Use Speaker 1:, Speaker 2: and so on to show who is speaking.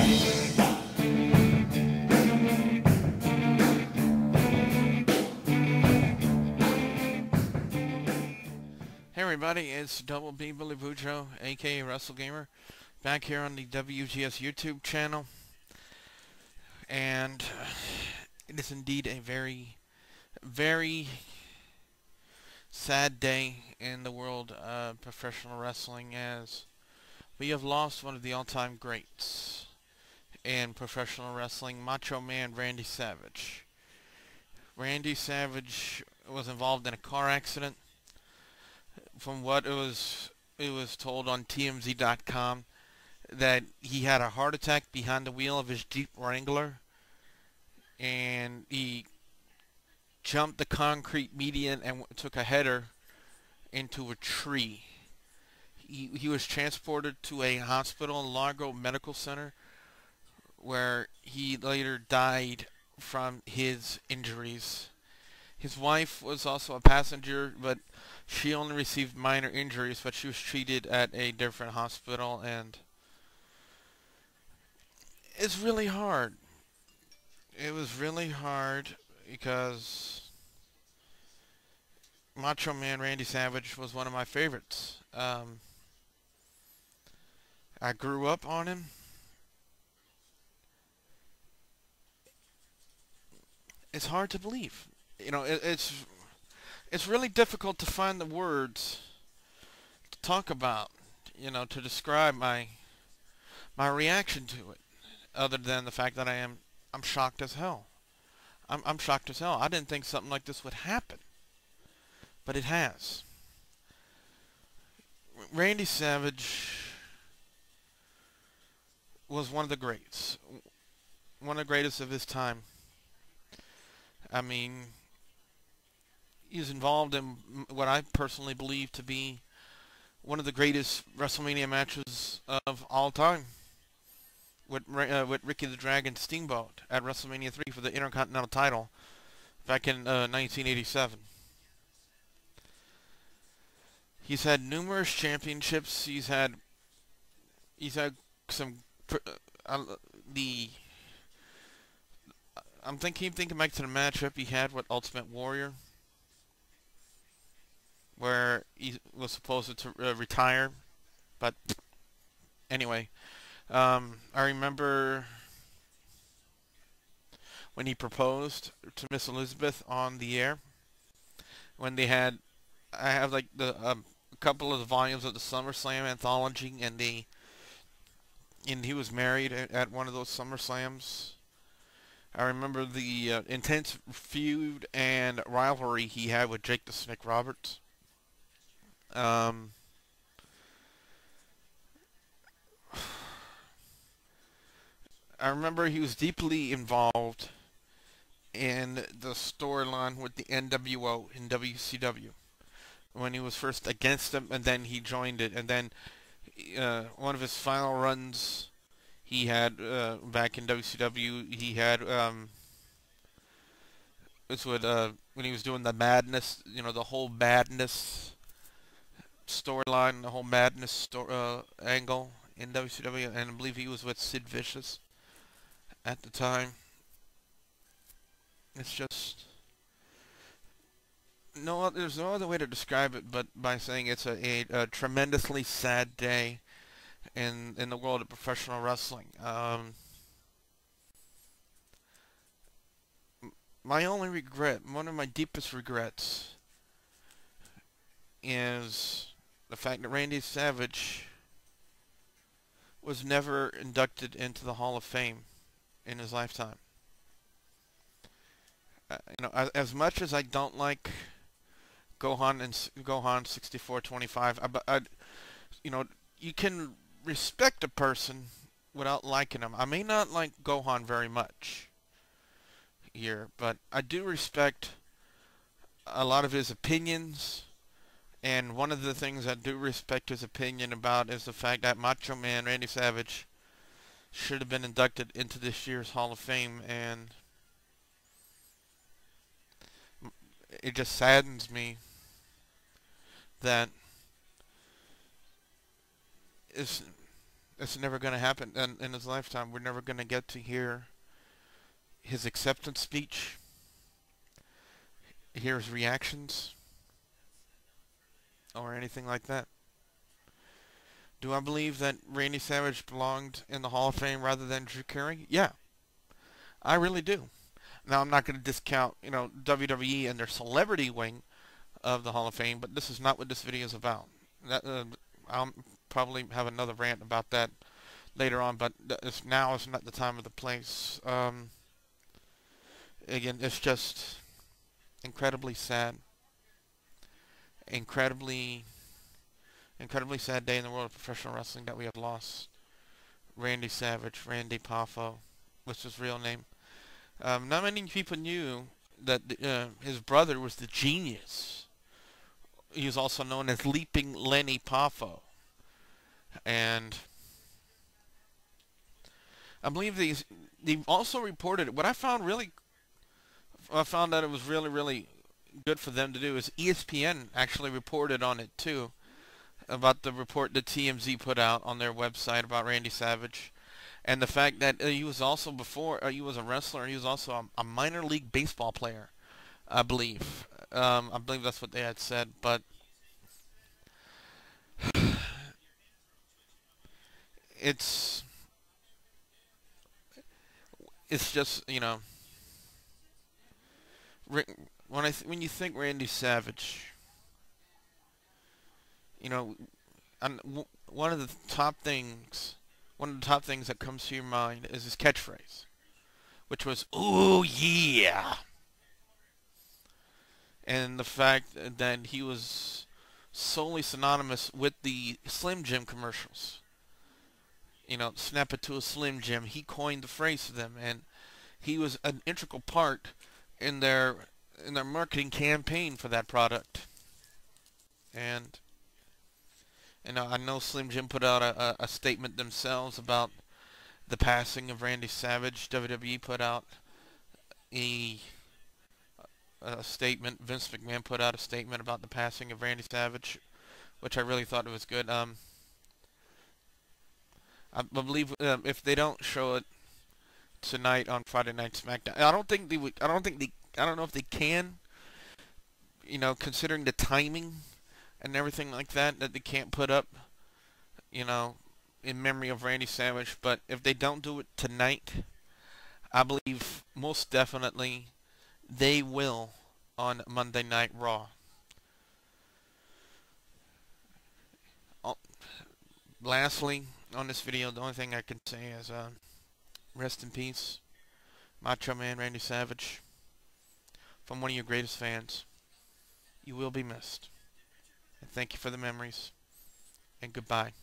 Speaker 1: Hey everybody, it's Double B Billy Bujo, aka Wrestle Gamer, back here on the WGS YouTube channel, and it is indeed a very, very sad day in the world of professional wrestling, as we have lost one of the all-time greats in professional wrestling, Macho Man Randy Savage. Randy Savage was involved in a car accident. From what it was told on TMZ.com that he had a heart attack behind the wheel of his Jeep Wrangler, and he jumped the concrete median and took a header into a tree. He was transported to a hospital in Largo Medical Center, where he later died from his injuries. His wife was also a passenger, but she only received minor injuries, but she was treated at a different hospital, and it's really hard. It was really hard because Macho Man Randy Savage was one of my favorites. I grew up on him. It's hard to believe. You know, it's really difficult to find the words to talk about, you know, to describe my reaction to it, other than the fact that I'm shocked as hell. I'm shocked as hell. I didn't think something like this would happen, but it has. Randy Savage was one of the greats, one of the greatest of his time. I mean, he's involved in what I personally believe to be one of the greatest WrestleMania matches of all time, with Ricky the Dragon Steamboat at WrestleMania 3 for the Intercontinental title back in 1987. He's had numerous championships. He's had some I'm thinking back to the matchup he had with Ultimate Warrior, where he was supposed to retire, but anyway, I remember when he proposed to Miss Elizabeth on the air, when I have like a couple of the volumes of the SummerSlam anthology, and he was married at one of those SummerSlams. I remember the intense feud and rivalry he had with Jake the Snake Roberts. I remember he was deeply involved in the storyline with the NWO in WCW, when he was first against them, and then he joined it, and then one of his final runs he had back in WCW, he had this would when he was doing the Madness, you know, the whole Madness storyline, the whole Madness angle in WCW, and I believe he was with Sid Vicious at the time. It's just there's no other way to describe it but by saying it's a tremendously sad day in the world of professional wrestling. My only regret, one of my deepest regrets, is the fact that Randy Savage was never inducted into the Hall of Fame in his lifetime. You know, as much as I don't like Gohan 6425, you know, you can respect a person without liking him. I may not like Gohan very much here, but I do respect a lot of his opinions, and one of the things I do respect his opinion about is the fact that Macho Man Randy Savage should have been inducted into this year's Hall of Fame, and it just saddens me that It's never going to happen in his lifetime. We're never going to get to hear his acceptance speech, hear his reactions, or anything like that. Do I believe that Randy Savage belonged in the Hall of Fame rather than Drew Carey? Yeah, I really do. Now, I'm not going to discount, WWE and their celebrity wing of the Hall of Fame, but this is not what this video is about. I'll probably have another rant about that later on, but now is not the time or the place. Again, it's just incredibly sad. Incredibly, incredibly sad day in the world of professional wrestling that we have lost Randy Savage, Randy Poffo, was his real name. Not many people knew that his brother was the Genius. He was also known as Leaping Lenny Poffo. And I believe they also reported, what I found that it was really, really good for them to do is ESPN actually reported on it too, about the report that TMZ put out on their website about Randy Savage. And the fact that he was also, before he was a wrestler, he was also a minor league baseball player, I believe. I believe that's what they had said. But it's just, when you think Randy Savage, one of the top things that comes to your mind is his catchphrase, which was "Ooh yeah," and the fact that he was solely synonymous with the Slim Jim commercials. Snap it to a Slim Jim. He coined the phrase for them, and he was an integral part in their marketing campaign for that product. And I know Slim Jim put out a statement themselves about the passing of Randy Savage. WWE put out a statement. Vince McMahon put out a statement about the passing of Randy Savage, which I really thought was good. I believe if they don't show it tonight on Friday Night SmackDown, I don't think they would. I don't know if they can. Considering the timing and everything like that they can't put up. In memory of Randy Savage. But if they don't do it tonight, I believe most definitely they will on Monday Night Raw. Lastly, on this video, the only thing I can say is rest in peace, Macho Man Randy Savage. From one of your greatest fans. You will be missed. And thank you for the memories. And goodbye.